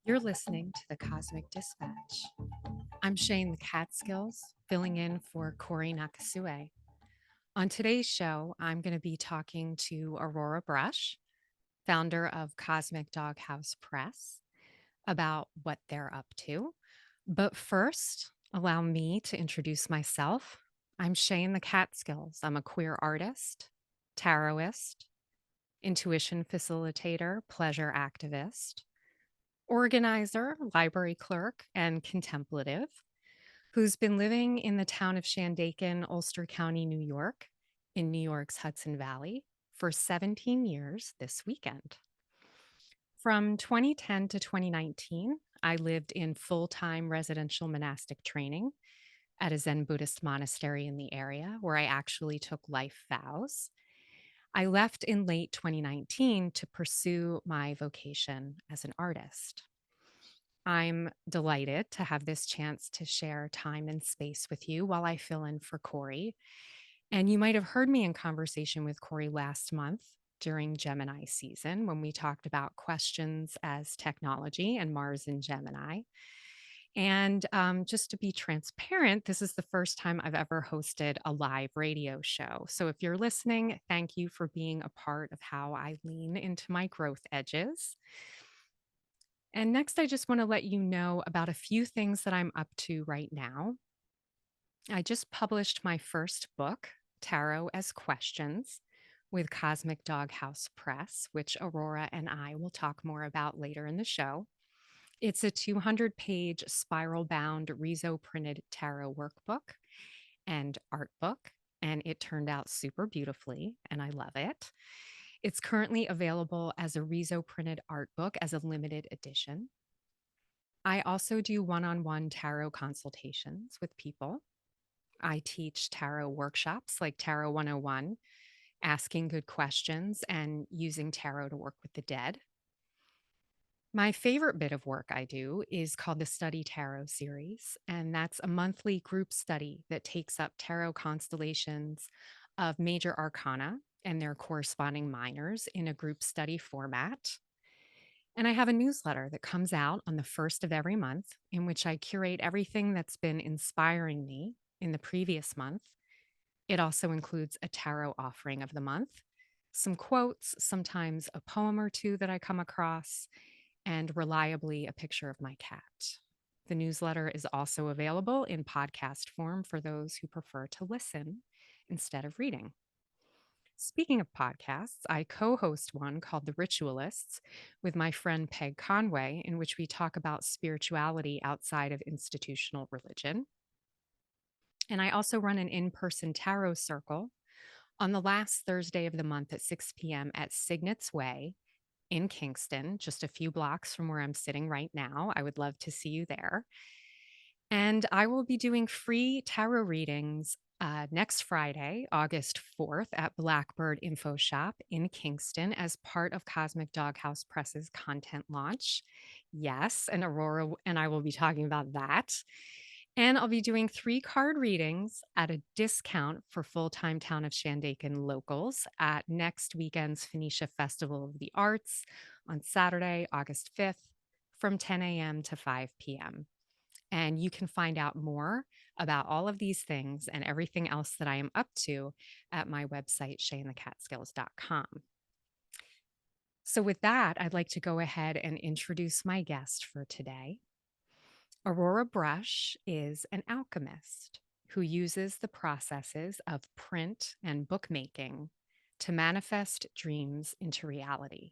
You're listening to the Cosmic Dispatch. I'm Shea in the Catskills, filling in for Cory Nakasue. On today's show, I'm going to be talking to Aurora Brush, founder of Cosmic Doghouse Press, about what they're up to. But first, allow me to introduce myself. I'm Shea in the Catskills. I'm a queer artist, tarotist, intuition facilitator, pleasure activist, organizer, library clerk, and contemplative who's been living in the town of Shandaken, Ulster County, New York, in New York's Hudson Valley for 17 years this weekend. From 2010 to 2019, I lived in full-time residential monastic training at a Zen Buddhist monastery in the area where I actually took life vows. I left in late 2019 to pursue my vocation as an artist. I'm delighted to have this chance to share time and space with you while I fill in for Cory. And you might have heard me in conversation with Cory last month during Gemini season when we talked about questions as technology and Mars in Gemini. And just to be transparent, this is the first time I've ever hosted a live radio show. So if you're listening, thank you for being a part of how I lean into my growth edges. And next, I just want to let you know about a few things that I'm up to right now. I just published my first book, Tarot as Questions, with Cosmic Doghouse Press, which Aurora and I will talk more about later in the show. It's a 200-page spiral-bound riso printed tarot workbook and art book, and it turned out super beautifully, and I love it. It's currently available as a riso printed art book as a limited edition. I also do one-on-one tarot consultations with people. I teach tarot workshops like Tarot 101, asking good questions and using tarot to work with the dead. My favorite bit of work I do is called the Study Tarot series, and that's a monthly group study that takes up tarot constellations of major arcana and their corresponding minors in a group study format. And I have a newsletter that comes out on the first of every month in which I curate everything that's been inspiring me in the previous month. It also includes a tarot offering of the month, some quotes, sometimes a poem or two that I come across, and reliably a picture of my cat. The newsletter is also available in podcast form for those who prefer to listen instead of reading. Speaking of podcasts, I co host one called The Ritualists with my friend Peg Conway, in which we talk about spirituality outside of institutional religion. And I also run an in person tarot circle on the last Thursday of the month at 6 p.m. at Signet's Way in Kingston, just a few blocks from where I'm sitting right now. I would love to see you there. And I will be doing free tarot readings next Friday, August 4th, at Blackbird Infoshop in Kingston as part of Cosmic Doghouse Press's content launch. Yes, and Aurora and I will be talking about that. And I'll be doing 3 card readings at a discount for full-time Town of Shandaken locals at next weekend's Phoenicia Festival of the Arts on Saturday, August 5th from 10 a.m. to 5 p.m. And you can find out more about all of these things and everything else that I am up to at my website, sheaandthecatskills.com. So with that, I'd like to go ahead and introduce my guest for today. Aurora Brush is an alchemist who uses the processes of print and bookmaking to manifest dreams into reality.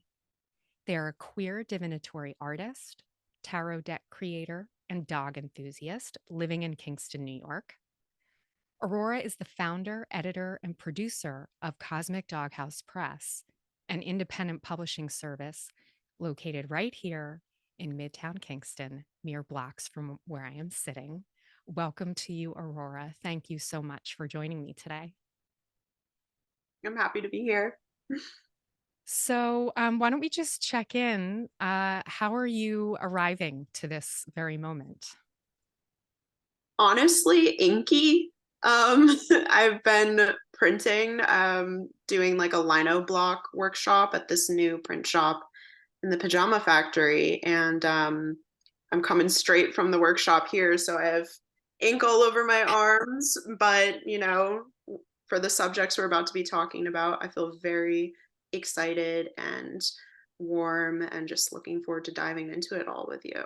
They're a queer divinatory artist, tarot deck creator, and dog enthusiast living in Kingston, New York. Aurora is the founder, editor, and producer of Cosmic Doghouse Press, an independent publishing service located right here in Midtown Kingston, mere blocks from where I am sitting. Welcome to you, Aurora. Thank you so much for joining me today. I'm happy to be here. So, why don't we just check in? How are you arriving to this very moment? Honestly, inky. I've been printing, doing like a lino block workshop at this new print shop in the Pajama Factory, and I'm coming straight from the workshop here, so I have ink all over my arms. But for the subjects we're about to be talking about, I feel very excited and warm, and just looking forward to diving into it all with you.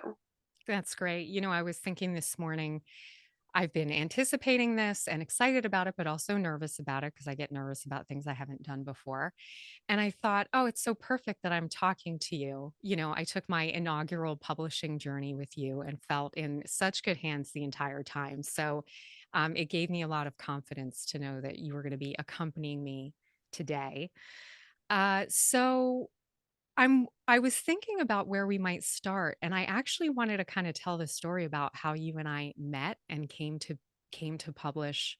That's great. I was thinking this morning, I've been anticipating this and excited about it, but also nervous about it because I get nervous about things I haven't done before. And I thought, oh, it's so perfect that I'm talking to you. I took my inaugural publishing journey with you and felt in such good hands the entire time. So it gave me a lot of confidence to know that you were going to be accompanying me today. So I was thinking about where we might start, and I actually wanted to kind of tell the story about how you and I met and came to publish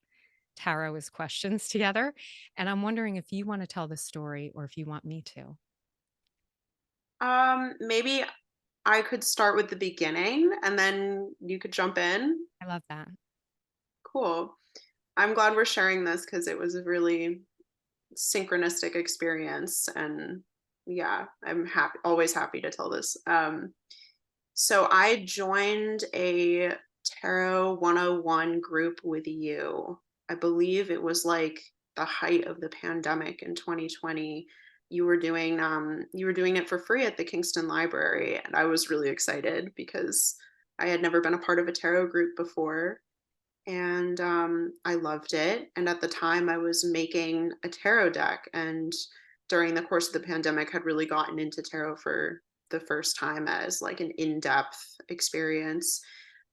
Tarot as Questions together. And I'm wondering if you want to tell the story or if you want me to. Maybe I could start with the beginning and then you could jump in. I love that. Cool. I'm glad we're sharing this because it was a really synchronistic experience. And yeah, I'm happy, always happy to tell this. So I joined a Tarot 101 group with you. I believe it was like the height of the pandemic in 2020. You were doing it for free at the Kingston Library, and I was really excited because I had never been a part of a tarot group before, and I loved it. And at the time, I was making a tarot deck, and during the course of the pandemic, had really gotten into tarot for the first time as like an in-depth experience.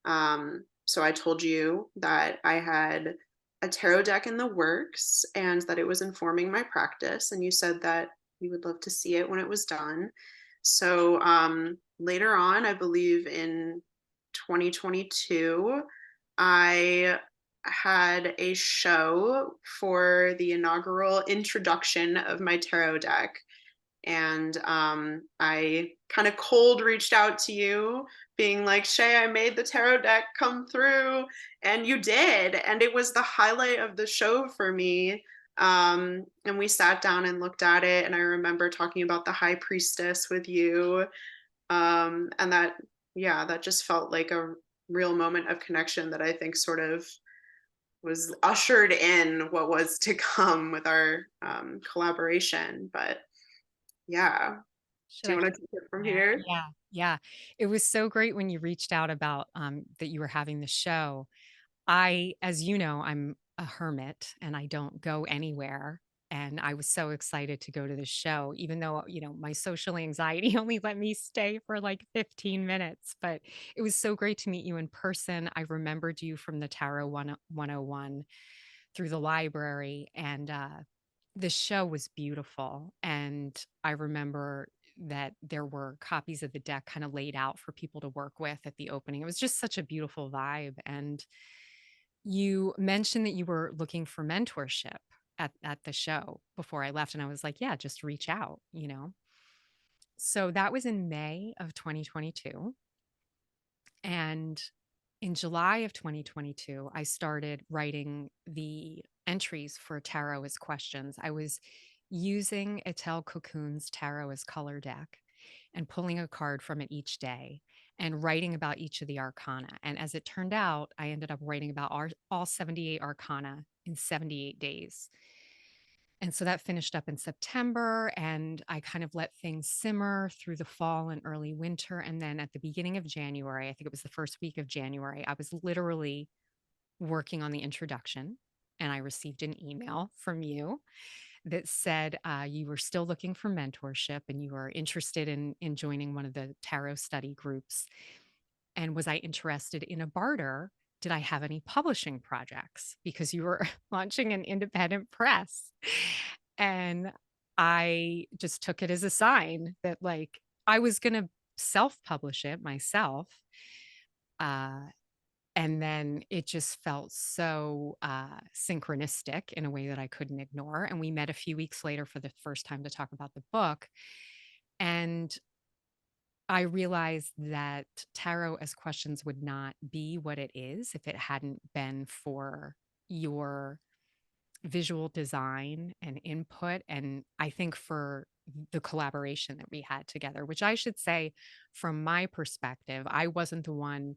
So I told you that I had a tarot deck in the works and that it was informing my practice, and you said that you would love to see it when it was done. So later on, I believe in 2022, I had a show for the inaugural introduction of my tarot deck. And I kind of cold reached out to you, being like, Shay, I made the tarot deck come through. And you did. And it was the highlight of the show for me. And we sat down and looked at it. And I remember talking about the High Priestess with you. And that, yeah, that just felt like a real moment of connection that I think sort of was ushered in what was to come with our collaboration. But yeah, Should do you I want keep to take it from going? here? Yeah. Yeah. It was so great when you reached out about that you were having the show. As you know, I'm a hermit and I don't go anywhere. And I was so excited to go to the show, even though, my social anxiety only let me stay for like 15 minutes. But it was so great to meet you in person. I remembered you from the Tarot 101 through the library. And the show was beautiful. And I remember that there were copies of the deck kind of laid out for people to work with at the opening. It was just such a beautiful vibe. And you mentioned that you were looking for mentorship at the show before I left, and I was like, "Yeah, just reach out." So that was in May of 2022, and in July of 2022, I started writing the entries for Tarot as Questions. I was using Etel Cocoon's Tarot as Color deck and pulling a card from it each day and writing about each of the arcana. And as it turned out, I ended up writing about all 78 arcana in 78 days. And so that finished up in September, and I kind of let things simmer through the fall and early winter. And then at the beginning of January, I think it was the first week of January, I was literally working on the introduction. And I received an email from you that said you were still looking for mentorship and you were interested in joining one of the tarot study groups. And was I interested in a barter? Did I have any publishing projects? Because you were launching an independent press. And I just took it as a sign that, like, I was going to self publish it myself. Uh, and then it just felt so synchronistic in a way that I couldn't ignore. And we met a few weeks later for the first time to talk about the book. And I realized that Tarot as Questions would not be what it is if it hadn't been for your visual design and input. And I think for the collaboration that we had together, which I should say, from my perspective, I wasn't the one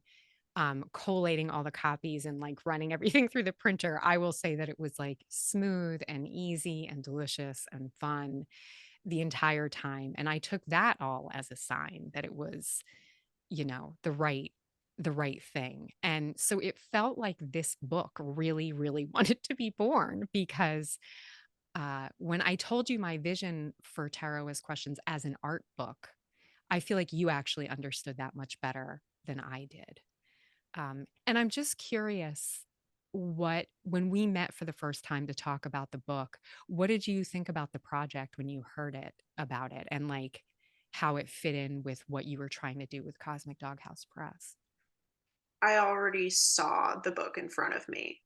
collating all the copies and like running everything through the printer. I will say that it was like smooth and easy and delicious and fun the entire time. And I took that all as a sign that it was, the right thing. And so it felt like this book really, really wanted to be born because when I told you my vision for Tarot as Questions as an art book, I feel like you actually understood that much better than I did. And I'm just curious when we met for the first time to talk about the book, what did you think about the project when you heard about it and like how it fit in with what you were trying to do with Cosmic Doghouse Press? I already saw the book in front of me.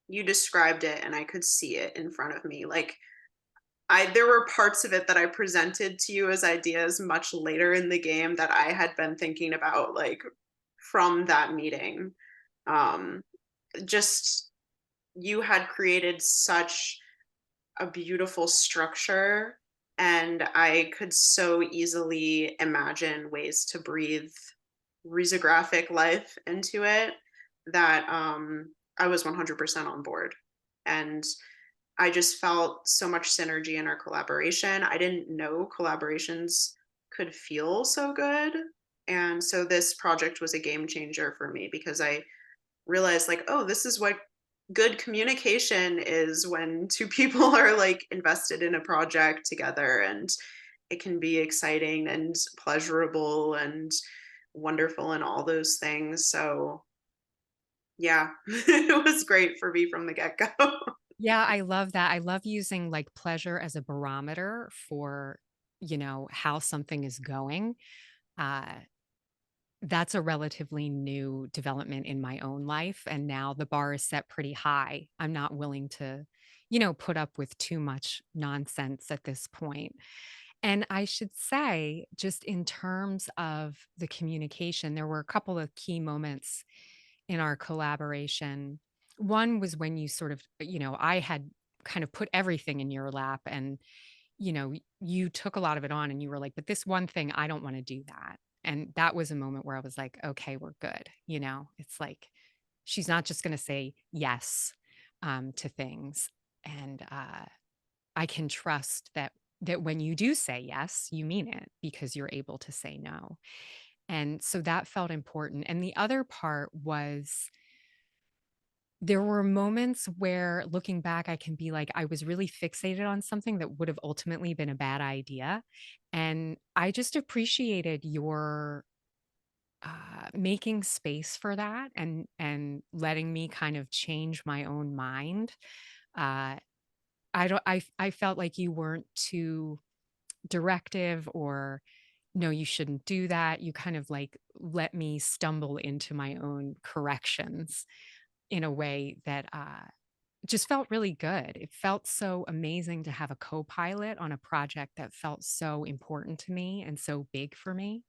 You described it and I could see it in front of me. Like I there were parts of it that I presented to you as ideas much later in the game that I had been thinking about like from that meeting. Um just you had created such a beautiful structure and I could so easily imagine ways to breathe risographic life into it that I was 100% on board. And I just felt so much synergy in our collaboration. I didn't know collaborations could feel so good. And so this project was a game changer for me because I realized like, oh, this is what good communication is when two people are like invested in a project together and it can be exciting and pleasurable and wonderful and all those things. So yeah, it was great for me from the get-go. Yeah, I love that. I love using like pleasure as a barometer for, how something is going. Uh, that's a relatively new development in my own life. And now the bar is set pretty high. I'm not willing to, put up with too much nonsense at this point. And I should say, just in terms of the communication, there were a couple of key moments in our collaboration. One was when you sort of, I had kind of put everything in your lap and, you took a lot of it on and you were like, but this one thing, I don't want to do that. And that was a moment where I was like, okay, we're good. It's like she's not just going to say yes to things. And I can trust that when you do say yes, you mean it because you're able to say no. And so that felt important. And the other part was there were moments where looking back, I can be like, I was really fixated on something that would have ultimately been a bad idea. And I just appreciated your making space for that and letting me kind of change my own mind. Uh, I felt like you weren't too directive or no, you shouldn't do that. You kind of like let me stumble into my own corrections in a way that just felt really good. It felt so amazing to have a co pilot on a project that felt so important to me and so big for me.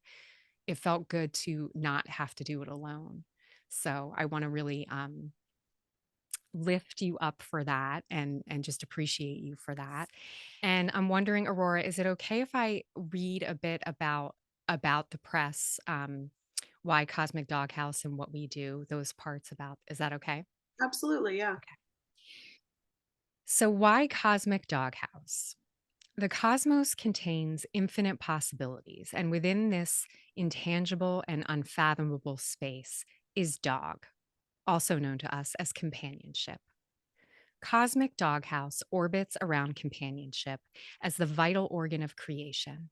It felt good to not have to do it alone. So I want to really lift you up for that and just appreciate you for that. And I'm wondering, Aurora, is it okay if I read a bit about the press, why Cosmic Doghouse and what we do, those parts about? Is that okay? Absolutely, yeah. Okay. So why Cosmic Doghouse? The cosmos contains infinite possibilities, and within this intangible and unfathomable space is dog, also known to us as companionship. Cosmic Doghouse orbits around companionship as the vital organ of creation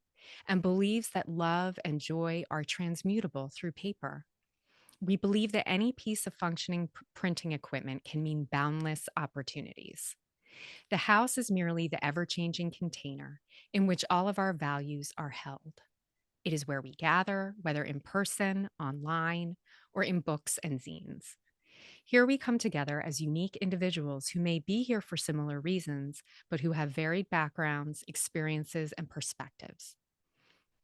and believes that love and joy are transmutable through paper. We believe that any piece of functioning printing equipment can mean boundless opportunities. The house is merely the ever changing container in which all of our values are held. It is where we gather, whether in person, online, or in books and zines. Here we come together as unique individuals who may be here for similar reasons, but who have varied backgrounds, experiences, and perspectives.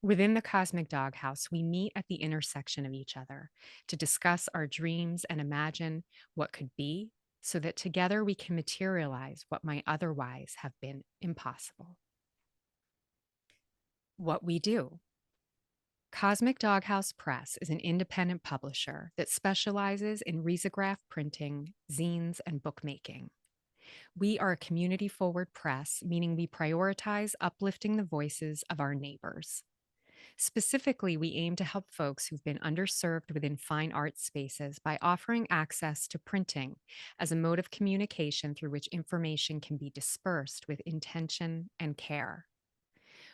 Within the Cosmic Doghouse, we meet at the intersection of each other to discuss our dreams and imagine what could be so that together we can materialize what might otherwise have been impossible. What we do. Cosmic Doghouse Press is an independent publisher that specializes in risograph printing, zines, and bookmaking. We are a community forward press, meaning we prioritize uplifting the voices of our neighbors. Specifically, we aim to help folks who've been underserved within fine art spaces by offering access to printing as a mode of communication through which information can be dispersed with intention and care.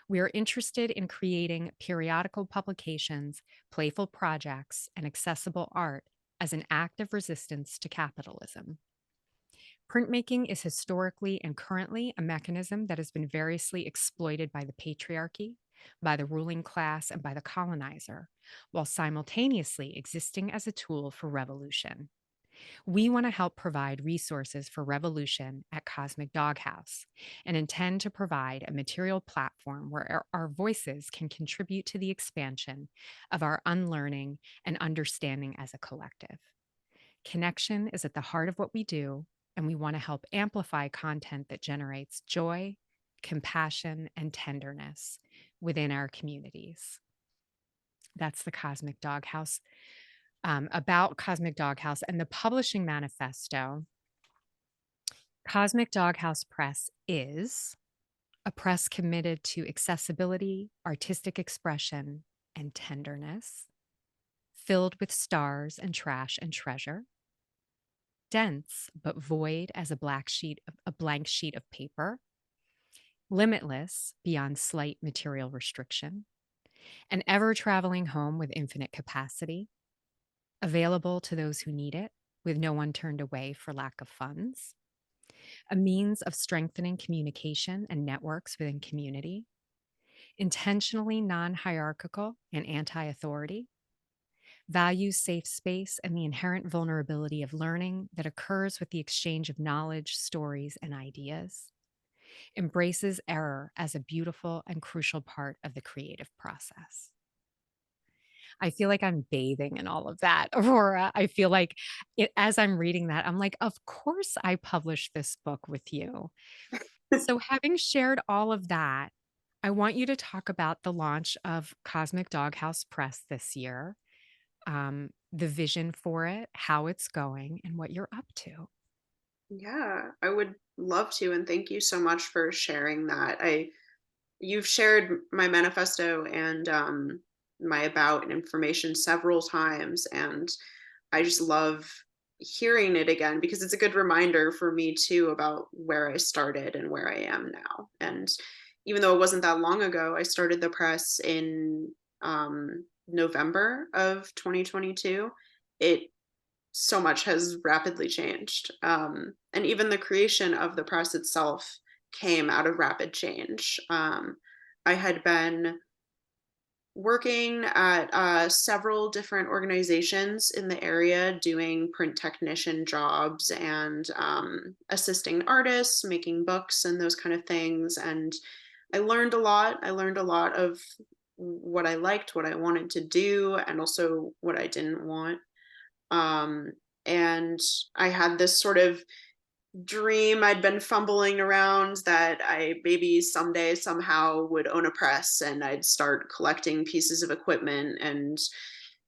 We are interested in creating periodical publications, playful projects, and accessible art as an act of resistance to capitalism. Printmaking is historically and currently a mechanism that has been variously exploited by the patriarchy, by the ruling class, and by the colonizer, while simultaneously existing as a tool for revolution. We want to help provide resources for revolution at Cosmic Doghouse and intend to provide a material platform where our voices can contribute to the expansion of our unlearning and understanding as a collective. Connection is at the heart of what we do, and we want to help amplify content that generates joy, compassion, and tenderness within our communities. That's the Cosmic Doghouse. About Cosmic Doghouse and the publishing manifesto. Cosmic Doghouse Press is a press committed to accessibility, artistic expression, and tenderness, filled with stars and trash and treasure, dense but void as a blank sheet of paper, limitless beyond slight material restriction, an ever-traveling home with infinite capacity, available to those who need it, with no one turned away for lack of funds, a means of strengthening communication and networks within community, intentionally non-hierarchical and anti-authority, values safe space and the inherent vulnerability of learning that occurs with the exchange of knowledge, stories, and ideas, embraces error as a beautiful and crucial part of the creative process. I feel like I'm bathing in all of that, Aurora. I feel like as I'm reading that, I'm like, of course I published this book with you. So, having shared all of that, I want you to talk about the launch of Cosmic Doghouse Press this year, the vision for it, how it's going, and what you're up to. Yeah, I would love to, and thank you so much for sharing that. You've shared my manifesto and my about and information several times, and I just love hearing it again because it's a good reminder for me too about where I started and where I am now. And even though it wasn't that long ago, I started the press in November of 2022. It so much has rapidly changed. And even the creation of the press itself came out of rapid change. I had been working at several different organizations in the area doing print technician jobs and assisting artists, making books, and those kind of things. And I learned a lot. I learned a lot of what I liked, what I wanted to do, and also what I didn't want. Um, and I had this sort of dream I'd been fumbling around that I maybe someday somehow would own a press and I'd start collecting pieces of equipment and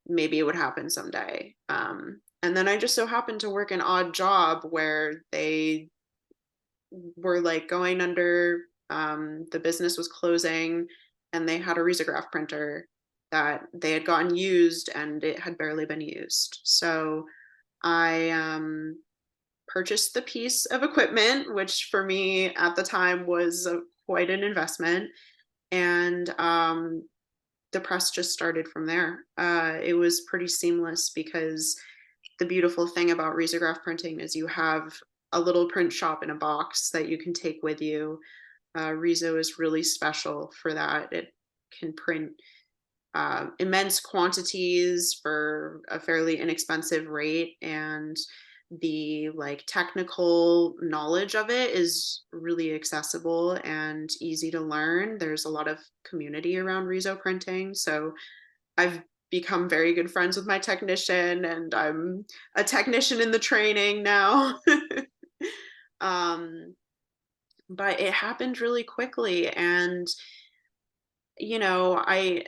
maybe it would happen someday. And then I just so happened to work an odd job where they were like going under, the business was closing and they had a risograph printer that they had gotten used and it had barely been used. So I purchased the piece of equipment, which for me at the time was quite an investment. And the press just started from there. It was pretty seamless because the beautiful thing about risograph printing is you have a little print shop in a box that you can take with you. Riso is really special for that. It can print immense quantities for a fairly inexpensive rate, and the like technical knowledge of it is really accessible and easy to learn. There's a lot of community around riso printing, so I've become very good friends with my technician, and I'm a technician in the training now. um, but it happened really quickly, and I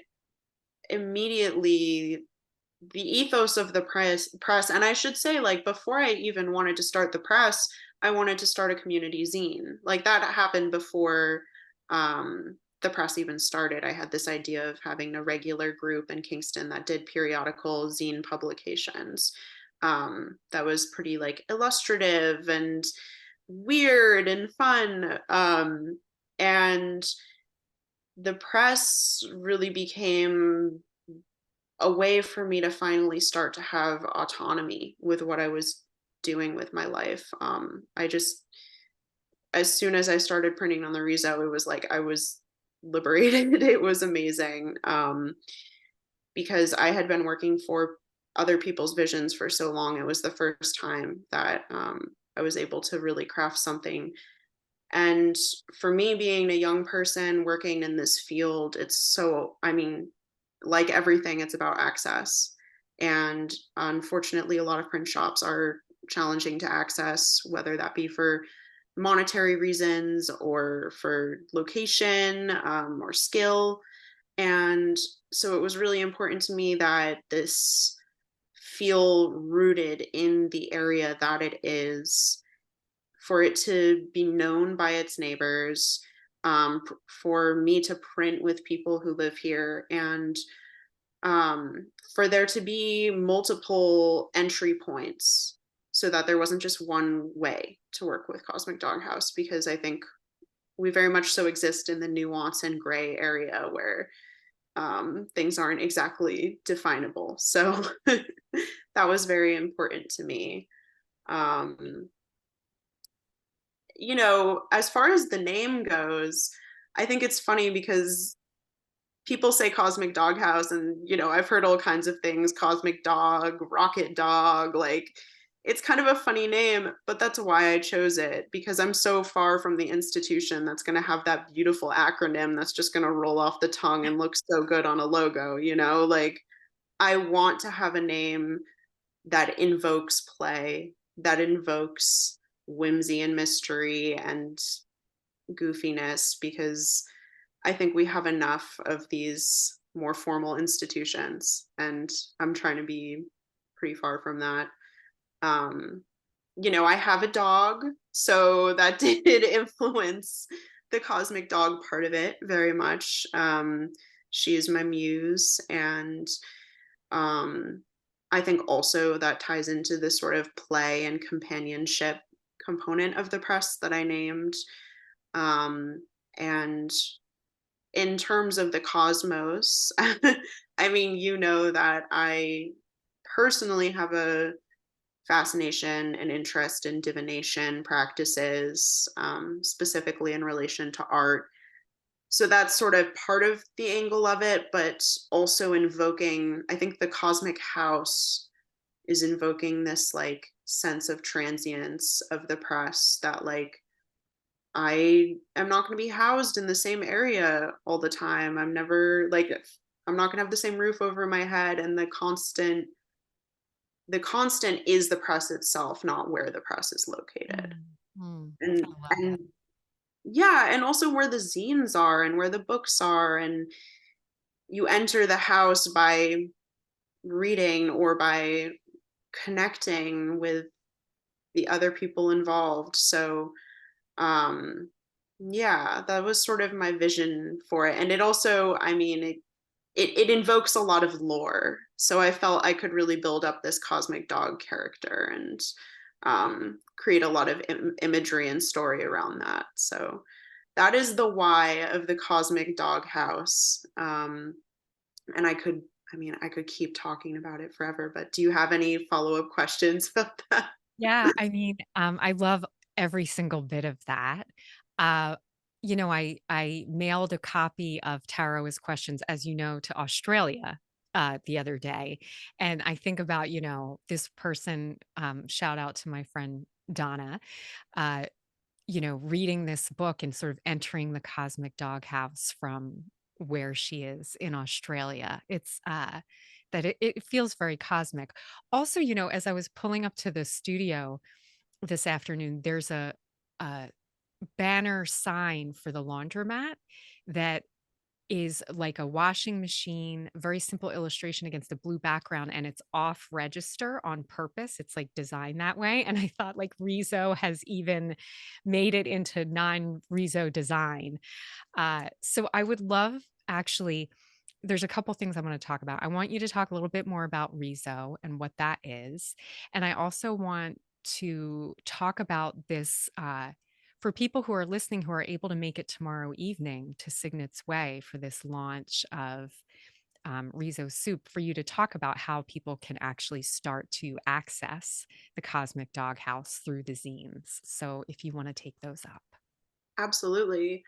immediately the ethos of the press, and I should say, like, before I even wanted to start the press, I wanted to start a community zine. Like, that happened before the press even started. I had this idea of having a regular group in Kingston that did periodical zine publications, that was pretty, like, illustrative and weird and fun, and the press really became a way for me to finally start to have autonomy with what I was doing with my life. As soon as I started printing on the riso, it was like I was liberated. It was amazing, because I had been working for other people's visions for so long. It was the first time that I was able to really craft something. And for me, being a young person working in this field, I mean, like everything, it's about access. And unfortunately, a lot of print shops are challenging to access, whether that be for monetary reasons or for location, or skill. And so it was really important to me that this feel rooted in the area that it is, for it to be known by its neighbors, for me to print with people who live here, and for there to be multiple entry points so that there wasn't just one way to work with Cosmic Doghouse, because I think we very much so exist in the nuance and gray area where things aren't exactly definable. So that was very important to me. Um, as far as the name goes, I think it's funny because people say Cosmic Doghouse, and I've heard all kinds of things: Cosmic Dog, Rocket Dog. Like, it's kind of a funny name, but that's why I chose it, because I'm so far from the institution that's going to have that beautiful acronym that's just going to roll off the tongue and look so good on a logo. Like, I want to have a name that invokes play, that invokes whimsy and mystery and goofiness, because I think we have enough of these more formal institutions, and I'm trying to be pretty far from that. Um, I have a dog, so that did influence the cosmic dog part of it very much. She is my muse, and um, I think also that ties into the sort of play and companionship component of the press that I named. And in terms of the cosmos, I mean, that I personally have a fascination and interest in divination practices, specifically in relation to art. So that's sort of part of the angle of it, but also invoking, I think the cosmic house is invoking this, like, sense of transience of the press, that, like, I am not going to be housed in the same area all the time. I'm not going to have the same roof over my head, and the constant is the press itself, not where the press is located. Mm, mm, I love And that. yeah, and also where the zines are and where the books are, and you enter the house by reading or by connecting with the other people involved. So um yeah, that was sort of my vision for it. And it also, I mean, it invokes a lot of lore, so I felt I could really build up this cosmic dog character and create a lot of imagery and story around that. So that is the why of the cosmic dog house. And I could keep talking about it forever, but do you have any follow-up questions about that? Yeah, I mean, I love every single bit of that. Uh, I mailed a copy of Tarot's questions, as you know, to Australia the other day, and I think about this person. Shout out to my friend Donna. Uh, reading this book and sort of entering the cosmic doghouse from where she is in Australia. that it feels very cosmic. Also, as I was pulling up to the studio this afternoon, there's a banner sign for the laundromat that is like a washing machine, very simple illustration against a blue background, and it's off register on purpose. It's like designed that way. And I thought like Riso has even made it into non-Riso design. So I would love actually, there's a couple things I want to talk about. I want you to talk a little bit more about Riso and what that is. And I also want to talk about this for people who are listening who are able to make it tomorrow evening to Signet's Way for this launch of Riso Soup, for you to talk about how people can actually start to access the Cosmic Doghouse through the zines. So if you want to take those up. Absolutely.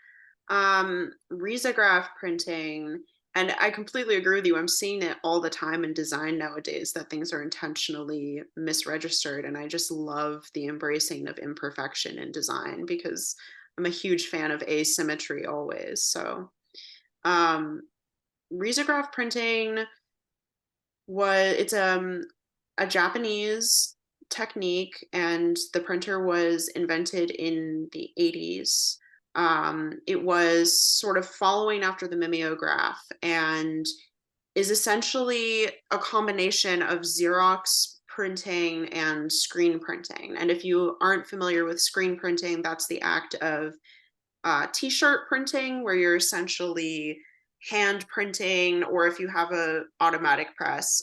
Risograph printing, and I completely agree with you. I'm seeing it all the time in design nowadays that things are intentionally misregistered. And I just love the embracing of imperfection in design because I'm a huge fan of asymmetry always. So, um, risograph printing it's a Japanese technique, and the printer was invented in the 80s. It was sort of following after the mimeograph and is essentially a combination of Xerox printing and screen printing. And if you aren't familiar with screen printing, that's the act of t-shirt printing where you're essentially hand printing, or if you have a automatic press,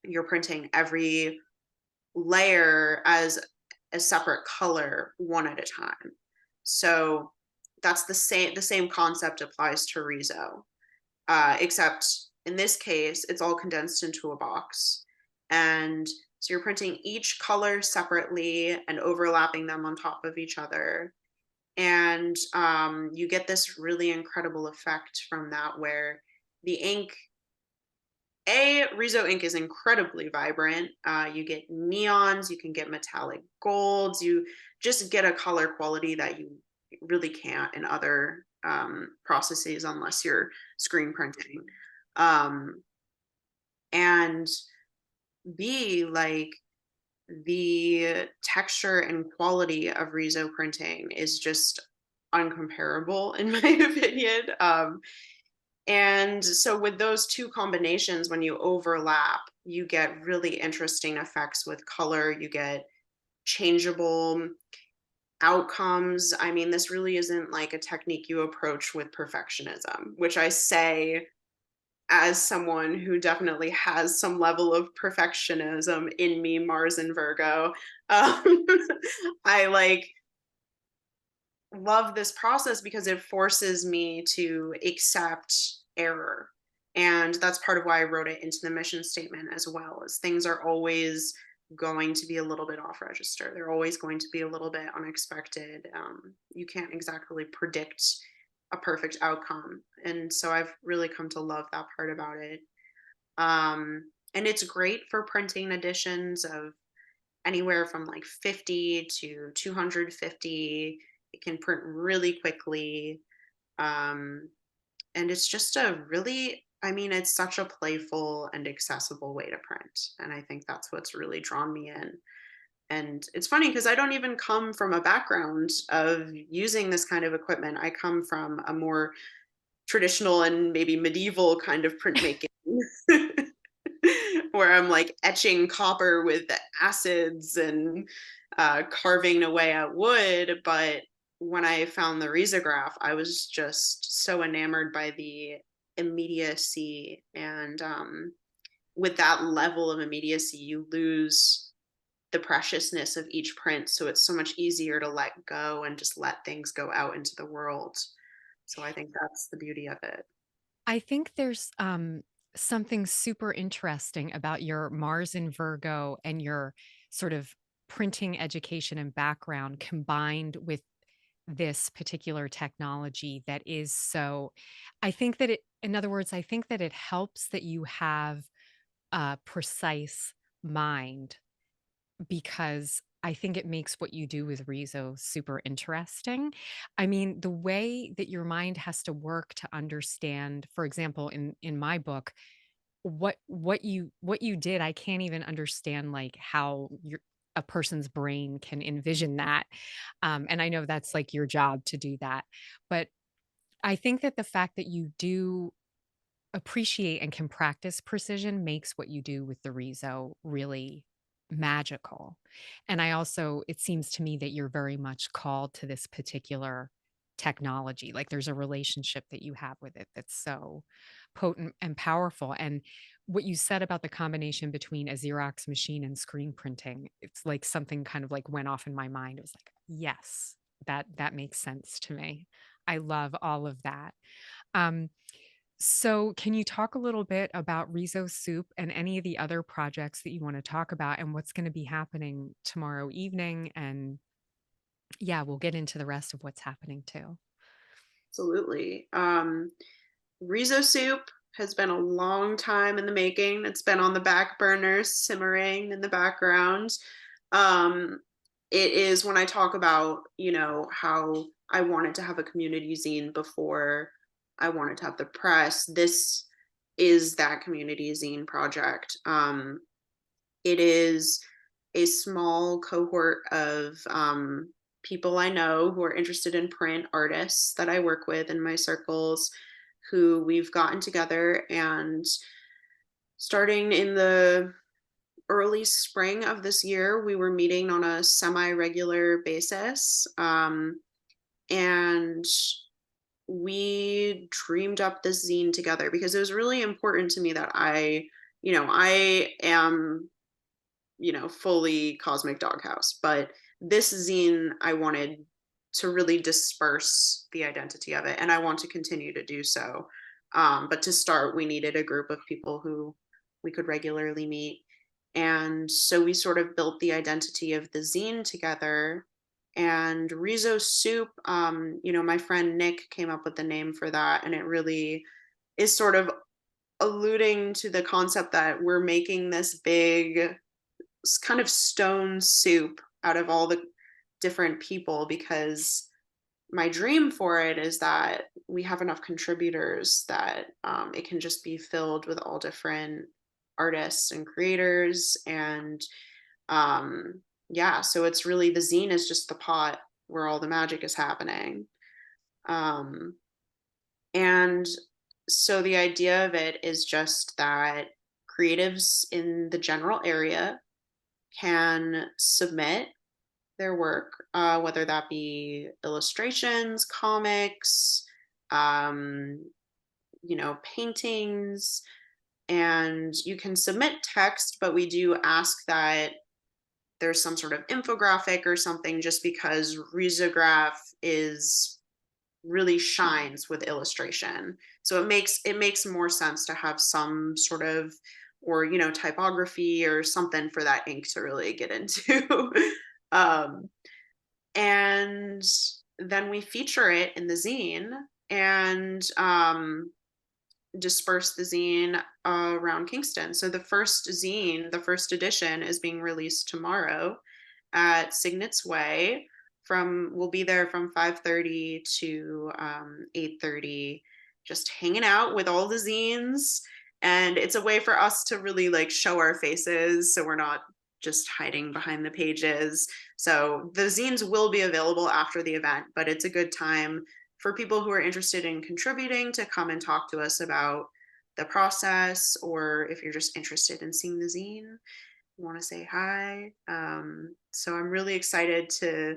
you're printing every layer as a separate color one at a time. So that's the same concept applies to Riso, except in this case it's all condensed into a box, and so you're printing each color separately and overlapping them on top of each other, and you get this really incredible effect from that where the ink Riso ink is incredibly vibrant. You get neons, you can get metallic golds, you just get a color quality that you really can't in other processes unless you're screen printing. Um, and B, like the texture and quality of Riso printing is just uncomparable in my opinion. And so with those two combinations, when you overlap, you get really interesting effects with color. You get changeable outcomes. I mean, this really isn't like a technique you approach with perfectionism, which I say as someone who definitely has some level of perfectionism in me, Mars and Virgo. Um, I like love this process because it forces me to accept error. And that's part of why I wrote it into the mission statement as well, is things are always going to be a little bit off register. They're always going to be a little bit unexpected. You can't exactly predict a perfect outcome. And so I've really come to love that part about it. And it's great for printing editions of anywhere from like 50 to 250. It can print really quickly. Um, and it's just a really, I mean, it's such a playful and accessible way to print. And I think that's what's really drawn me in. And it's funny because I don't even come from a background of using this kind of equipment. I come from a more traditional and maybe medieval kind of printmaking. Where I'm like etching copper with acids and carving away at wood. But when I found the risograph, I was just so enamored by the immediacy. And with that level of immediacy, you lose the preciousness of each print. So it's so much easier to let go and just let things go out into the world. So I think that's the beauty of it. I think there's something super interesting about your Mars in Virgo and your sort of printing education and background combined with this particular technology that is so, I think that it, in other words, I think that it helps that you have a precise mind, because I think it makes what you do with Rezo super interesting. I mean, the way that your mind has to work to understand, for example, in my book, what you did, I can't even understand, like, how a person's brain can envision that, and I know that's, like, your job to do that, but I think that the fact that you do appreciate and can practice precision makes what you do with the riso really magical. And I also it seems to me that you're very much called to this particular technology. Like there's a relationship that you have with it that's so potent and powerful. And what you said about the combination between a Xerox machine and screen printing, it's like something kind of like went off in my mind. It was like, yes, that makes sense to me. I love all of that. Um, so, can you talk a little bit about Riso Soup and any of the other projects that you want to talk about and what's going to be happening tomorrow evening? And yeah, we'll get into the rest of what's happening too. Absolutely. Riso soup has been a long time in the making. It's been on the back burner, simmering in the background. Um, it is when I talk about, how I wanted to have a community zine before I wanted to have the press. This is that community zine project. It is a small cohort of people I know who are interested in print, artists that I work with in my circles, who we've gotten together, and starting in the early spring of this year, we were meeting on a semi regular basis. And we dreamed up this zine together because it was really important to me that I am fully Cosmic Doghouse. But this zine, I wanted to really disperse the identity of it, and I want to continue to do so. But to start, we needed a group of people who we could regularly meet. And so we sort of built the identity of the zine together. And Riso Soup, my friend Nick came up with the name for that. And it really is sort of alluding to the concept that we're making this big kind of stone soup out of all the different people, because my dream for it is that we have enough contributors that it can just be filled with all different artists and creators. And yeah, so it's really, the zine is just the pot where all the magic is happening. um, and so the idea of it is just that creatives in the general area can submit their work, whether that be illustrations, comics, um, paintings, and you can submit text, but we do ask that there's some sort of infographic or something, just because risograph is really shines with illustration. So it makes more sense to have some sort of, or typography or something for that ink to really get into. um, and then we feature it in the zine, and disperse the zine around Kingston. So the first edition, is being released tomorrow at Signet's Way. We'll be there from 5:30 to 8:30, just hanging out with all the zines. And it's a way for us to really like show our faces, so we're not just hiding behind the pages. So the zines will be available after the event, but it's a good time for people who are interested in contributing to come and talk to us about the process, or if you're just interested in seeing the zine, want to say hi. So I'm really excited to,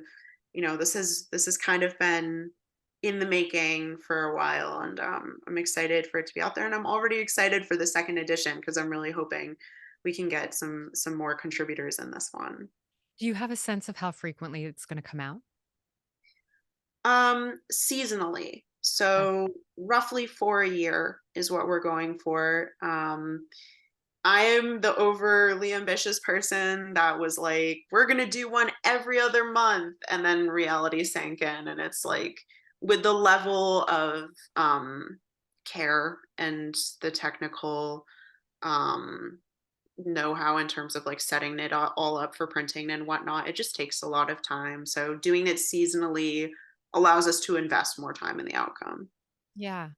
this has kind of been in the making for a while, and I'm excited for it to be out there, and I'm already excited for the second edition because I'm really hoping we can get some more contributors in this one. Do you have a sense of how frequently it's going to come out? Seasonally. Okay. So roughly for a year is what we're going for. I am the overly ambitious person that was like, we're gonna do one every other month, and then reality sank in, and it's like, with the level of care and the technical um know-how in terms of like setting it all up for printing and whatnot, it just takes a lot of time. So doing it seasonally allows us to invest more time in the outcome. Yeah.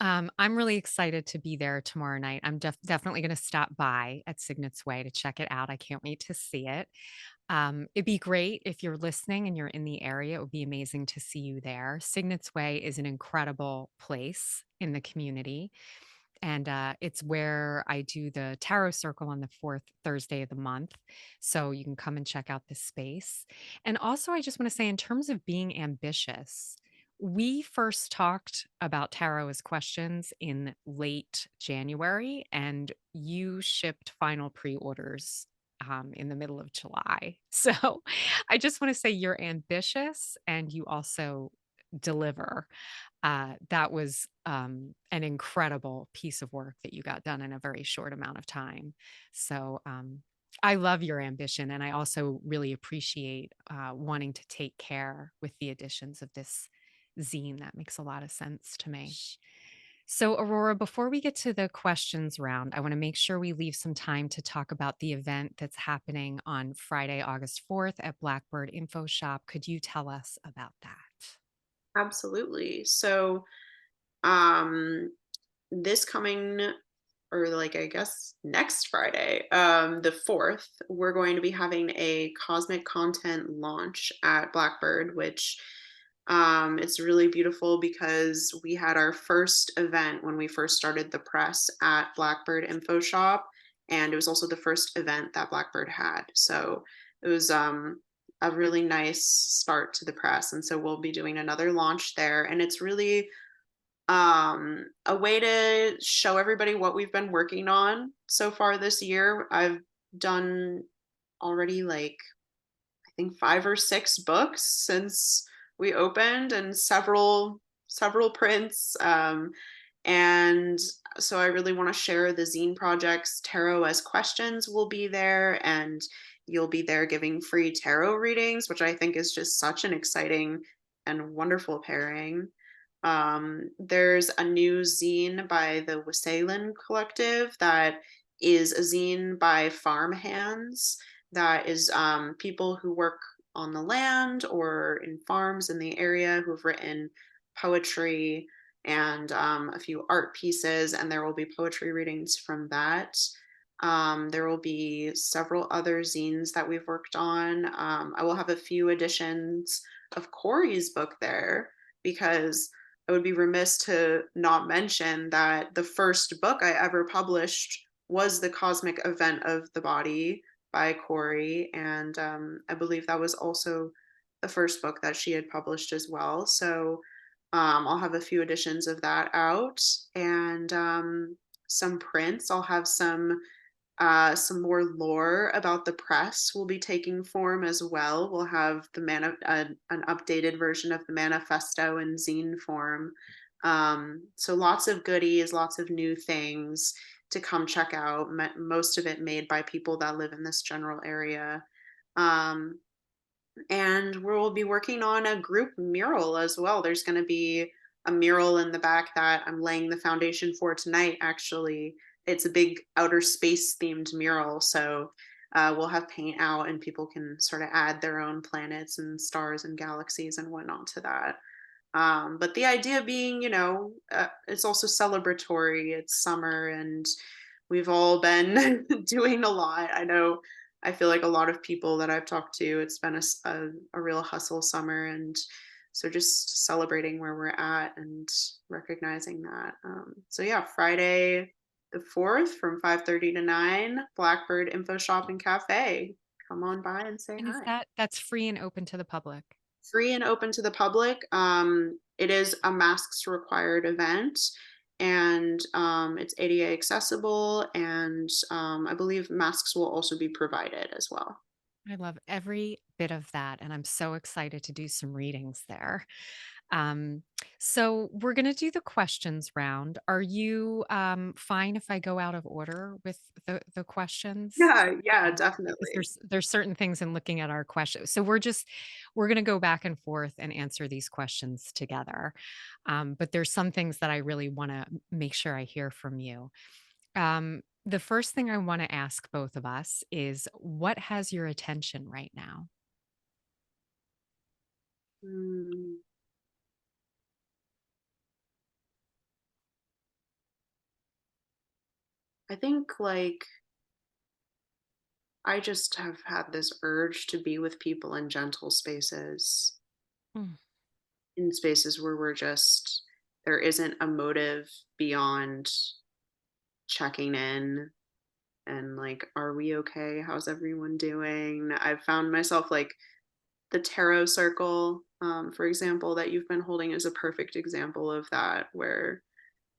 I'm really excited to be there tomorrow night. I'm definitely going to stop by at Signet's Way to check it out. I can't wait to see it. It'd be great if you're listening and you're in the area. It would be amazing to see you there. Signet's Way is an incredible place in the community. And it's where I do the tarot circle on the fourth Thursday of the month. So you can come and check out this space. And also, I just want to say, in terms of being ambitious, we first talked about tarot as questions in late January, and you shipped final pre orders in the middle of July. So I just want to say you're ambitious and you also deliver. That was an incredible piece of work that you got done in a very short amount of time. So I love your ambition, and I also really appreciate wanting to take care with the additions of this zine. That makes a lot of sense to me. So, Aurora, before we get to the questions round, I want to make sure we leave some time to talk about the event that's happening on Friday, August 4th at Blackbird Infoshop. Could you tell us about that? Absolutely. So, um, this coming or like I guess next Friday, the 4th, we're going to be having a cosmic content launch at Blackbird, which it's really beautiful because we had our first event when we first started the press at Blackbird Info Shop, and it was also the first event that Blackbird had. So it was a really nice start to the press, and so we'll be doing another launch there, and it's really a way to show everybody what we've been working on so far this year. I've done already like I think 5 or 6 books since we opened and several prints and so I really want to share the zine projects. Tarot as questions will be there, and you'll be there giving free tarot readings, which I think is just such an exciting and wonderful pairing. There's a new zine by the Wasalin Collective that is a zine by farm hands that is people who work on the land or in farms in the area who've written poetry and a few art pieces, and there will be poetry readings from that. There will be several other zines that we've worked on. I will have a few editions of Cory's book there because I would be remiss to not mention that the first book I ever published was The Cosmic Event of the Body by Cory. And I believe that was also the first book that she had published as well. So I'll have a few editions of that out and some prints. I'll have some more lore about the press will be taking form as well. We'll have an updated version of the manifesto in zine form. So lots of goodies, lots of new things to come check out. Most of it made by people that live in this general area. Um, and we'll be working on a group mural as well. There's going to be a mural in the back that I'm laying the foundation for tonight, actually. It's a big outer space themed mural. So we'll have paint out and people can sort of add their own planets and stars and galaxies and whatnot to that. But the idea being, it's also celebratory. It's summer and we've all been doing a lot. I feel like a lot of people that I've talked to, it's been a real hustle summer. And so just celebrating where we're at and recognizing that. So yeah, Friday the 4th from 5:30 to 9, Blackbird Info Shop and Cafe. Come on by and say And is hi. that's free and open to the public? Free and open to the public. It is a masks required event, and it's ADA accessible, and I believe masks will also be provided as well. I love every bit of that, and I'm so excited to do some readings there. Um, so we're going to do the questions round. Are you fine if I go out of order with the questions? Yeah, yeah, Because definitely. there's certain things in looking at our questions. So we're going to go back and forth and answer these questions together. But there's some things that I really want to make sure I hear from you. The first thing I want to ask both of us is what has your attention right now? Mm, I think I just have had this urge to be with people in gentle spaces, Mm. in spaces where there isn't a motive beyond checking in and are we okay? How's everyone doing? I've found myself the tarot circle, for example, that you've been holding is a perfect example of that, where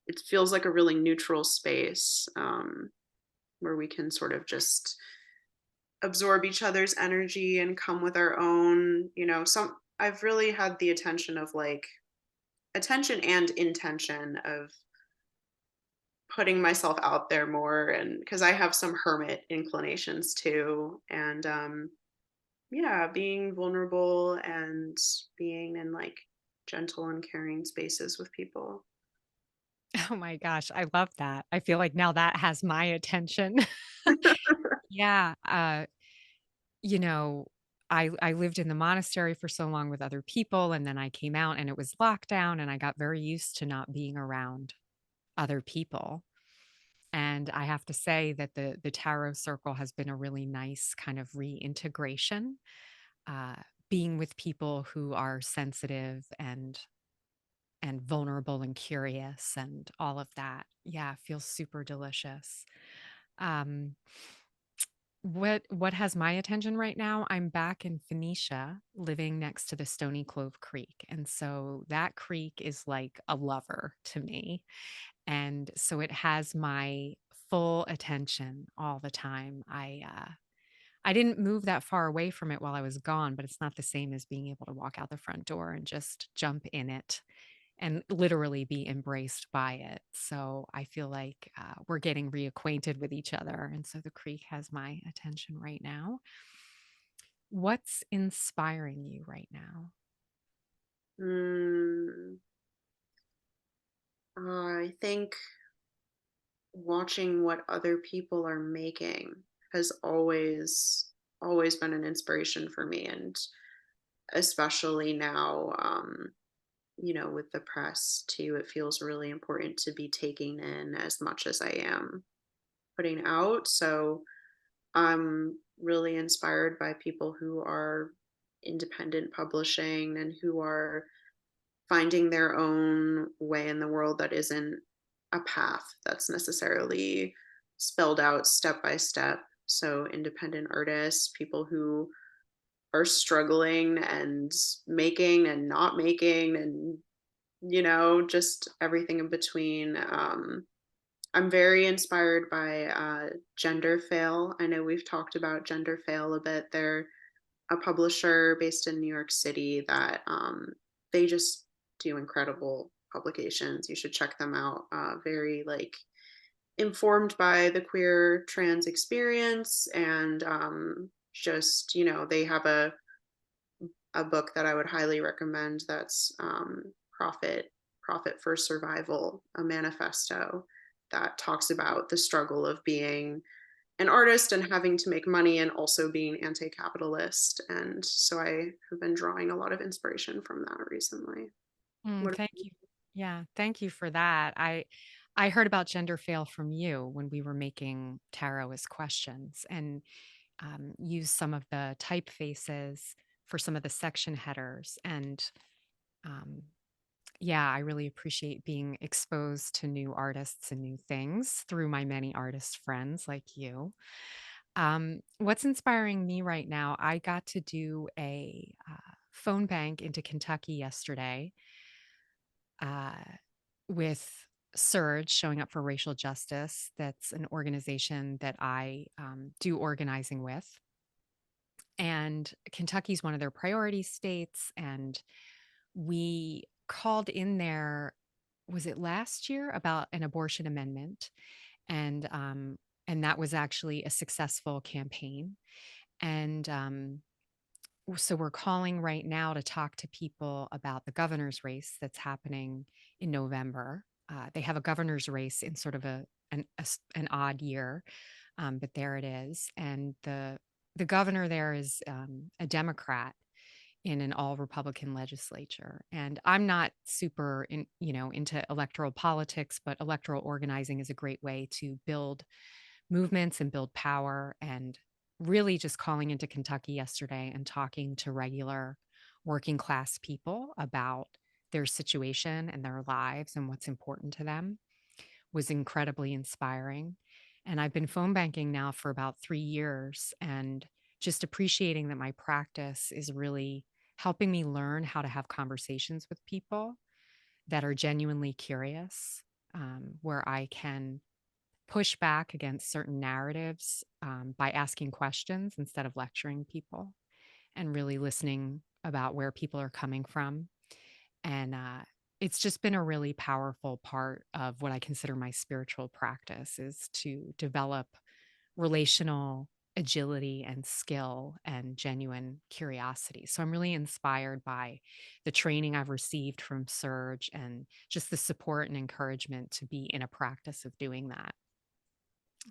it feels like a really neutral space, where we can sort of just absorb each other's energy and come with our own, some I've really had the attention and intention of putting myself out there more, and because I have some hermit inclinations too, and yeah, being vulnerable and being in gentle and caring spaces with people. Oh my gosh, I love that. I feel like now that has my attention. Yeah, you know, I lived in the monastery for so long with other people, and then I came out and it was lockdown, and I got very used to not being around other people. And I have to say that the tarot circle has been a really nice kind of reintegration, uh, being with people who are sensitive and vulnerable and curious and all of that. Yeah, feels super delicious. Um, what has my attention right now? I'm back in Phoenicia, living next to the Stony Clove Creek. And so that creek is like a lover to me. And so it has my full attention all the time. I didn't move that far away from it while I was gone, but it's not the same as being able to walk out the front door and just jump in it and literally be embraced by it. So I feel like we're getting reacquainted with each other. And so the creek has my attention right now. What's inspiring you right now? Mm, I think watching what other people are making has always been an inspiration for me, and especially now, with the press too, it feels really important to be taking in as much as I am putting out. So I'm really inspired by people who are independent publishing and who are finding their own way in the world that isn't a path that's necessarily spelled out step by step. So, independent artists, people who are struggling and making and not making, and, just everything in between. I'm very inspired by Gender Fail. I know we've talked about Gender Fail a bit. They're a publisher based in New York City that they just do incredible publications. You should check them out. Very informed by the queer trans experience, and just they have a book that I would highly recommend. That's Profit for Survival, a manifesto that talks about the struggle of being an artist and having to make money and also being anti-capitalist. And so I have been drawing a lot of inspiration from that recently. What Thank you. Yeah, thank you for that. I heard about gender fail from you when we were making tarot as questions, and used some of the typefaces for some of the section headers. And um, yeah, I really appreciate being exposed to new artists and new things through my many artist friends like you. What's inspiring me right now? I got to do a phone bank into Kentucky yesterday uh, with Surge showing up for racial justice. That's an organization that I do organizing with. And Kentucky's one of their priority states. And we called in there, was it last year, about an abortion amendment? And and that was actually a successful campaign. And so we're calling right now to talk to people about the governor's race that's happening in November. They have a governor's race in sort of an odd year, but there it is. And the governor there is a Democrat, in an all Republican legislature. And I'm not super into electoral politics, but electoral organizing is a great way to build movements and build power. And really just calling into Kentucky yesterday and talking to regular working class people about their situation and their lives and what's important to them was incredibly inspiring. And I've been phone banking now for about 3 years and just appreciating that my practice is really helping me learn how to have conversations with people that are genuinely curious, where I can push back against certain narratives by asking questions instead of lecturing people and really listening about where people are coming from. And it's just been a really powerful part of what I consider my spiritual practice is to develop relational agility and skill and genuine curiosity. So I'm really inspired by the training I've received from Surge and just the support and encouragement to be in a practice of doing that.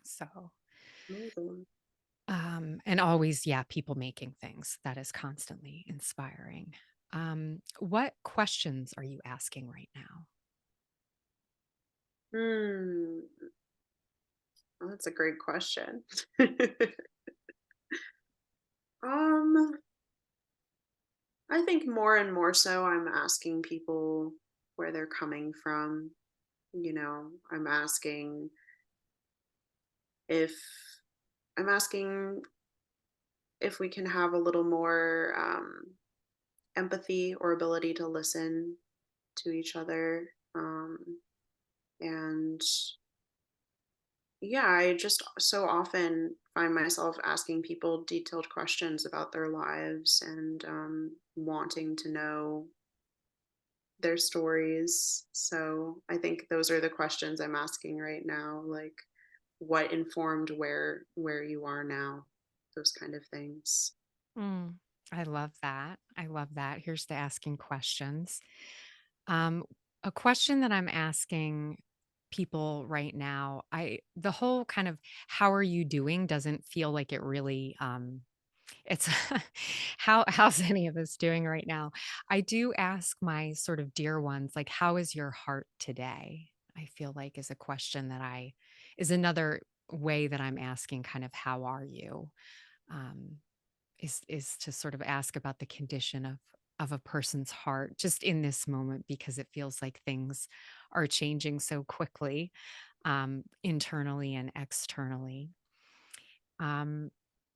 So, Amazing. and always, yeah, people making things that is constantly inspiring. What questions are you asking right now? Hmm. Well, that's a great question. um, I think more and more so I'm asking people where they're coming from. I'm asking if I'm asking if we can have a little more empathy or ability to listen to each other. And yeah, I just so often find myself asking people detailed questions about their lives and wanting to know their stories. So I think those are the questions I'm asking right now, like what informed where you are now, those kind of things. Mm, I love that. I love that. Here's the asking questions. Um, a question that I'm asking people right now, the whole kind of how are you doing doesn't feel like it really it's how's any of us doing right now? I do ask my sort of dear ones, like, how is your heart today? I feel like is a question that I is another way that I'm asking kind of how are you? Um, is to sort of ask about the condition of a person's heart just in this moment because it feels like things are changing so quickly internally and externally. um,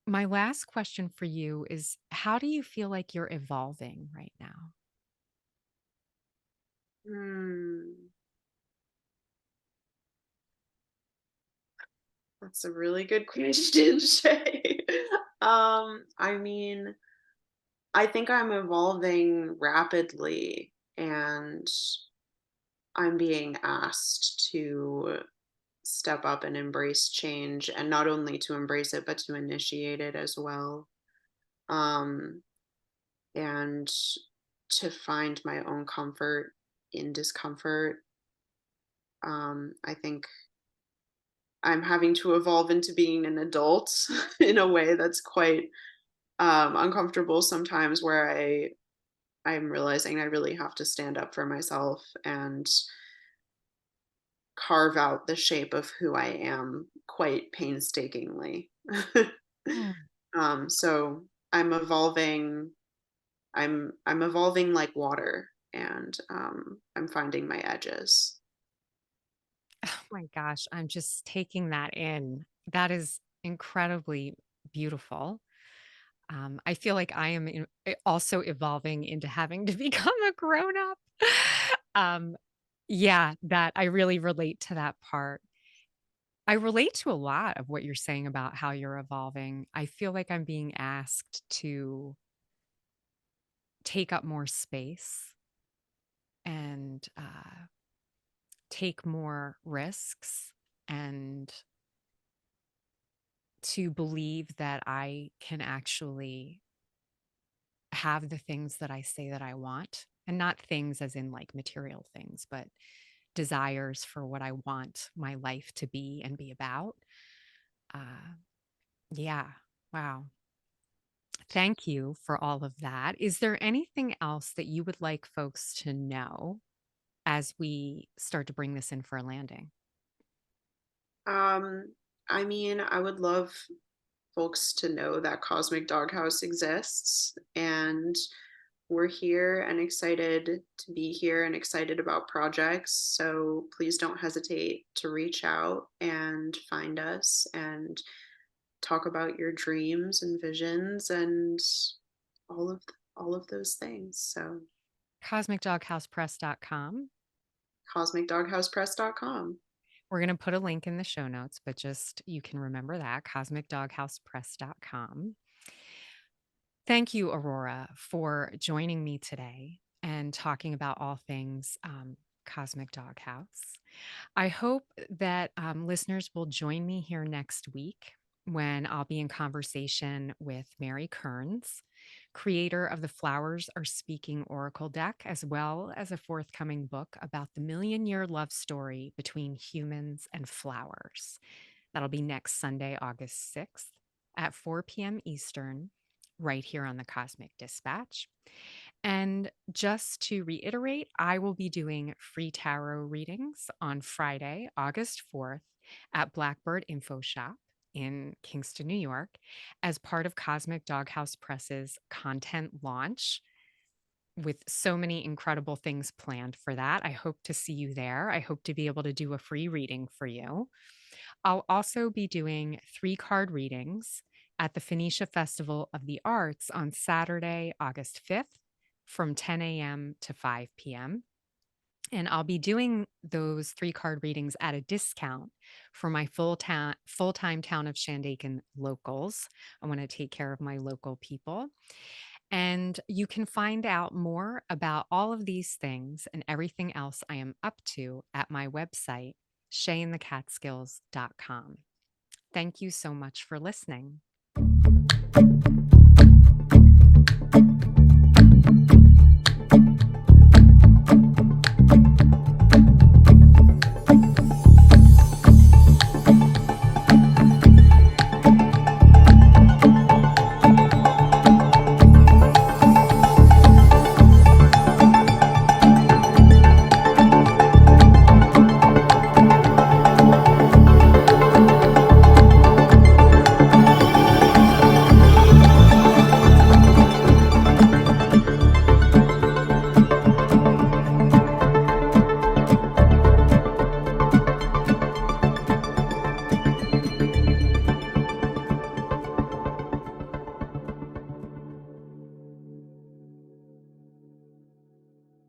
my last question for you is how do you feel like you're evolving right now? Hmm, that's a really good question, Shay. I mean, I think I'm evolving rapidly and I'm being asked to step up and embrace change and not only to embrace it but to initiate it as well. Um and to find my own comfort in discomfort. I think I'm having to evolve into being an adult in a way that's quite uncomfortable sometimes where I'm realizing I really have to stand up for myself and carve out the shape of who I am quite painstakingly. Mm. So I'm evolving. I'm evolving like water, and I'm finding my edges. Oh my gosh, I'm just taking that in. That is incredibly beautiful. I feel like I am also evolving into having to become a grown up. um, yeah, that I really relate to that part. I relate to a lot of what you're saying about how you're evolving. I feel like I'm being asked to take up more space and take more risks and to believe that I can actually have the things that I say that I want. And not things as in like material things, but desires for what I want my life to be and be about. Uh, yeah. Wow. Thank you for all of that. Is there anything else that you would like folks to know as we start to bring this in for a landing? Um, I mean, I would love folks to know that Cosmic Doghouse exists, and we're here and excited to be here and excited about projects. So please don't hesitate to reach out and find us and talk about your dreams and visions and all of those things. So CosmicDoghousePress.com. cosmicdoghousepress.com. We're going to put a link in the show notes, but just you can remember that CosmicDoghousePress.com. Thank you, Aurora, for joining me today and talking about all things Cosmic Doghouse. I hope that listeners will join me here next week when I'll be in conversation with Mary Kearns, creator of the Flowers Are Speaking Oracle deck, as well as a forthcoming book about the million-year love story between humans and flowers. That'll be next Sunday, August 6th at 4 p.m. Eastern, right here on the Cosmic Dispatch. And just to reiterate, I will be doing free tarot readings on Friday, August 4th at Blackbird Infoshop in Kingston, New York, as part of Cosmic Doghouse Press's content launch with so many incredible things planned for that. I hope to see you there. I hope to be able to do a free reading for you. I'll also be doing 3 card readings at the Phoenicia Festival of the Arts on Saturday, August 5th from 10 a.m. to 5 p.m. And I'll be doing those 3 card readings at a discount for my full-time town of Shandaken locals. I want to take care of my local people. And you can find out more about all of these things and everything else I am up to at my website, SheaandtheCatskills.com. Thank you so much for listening.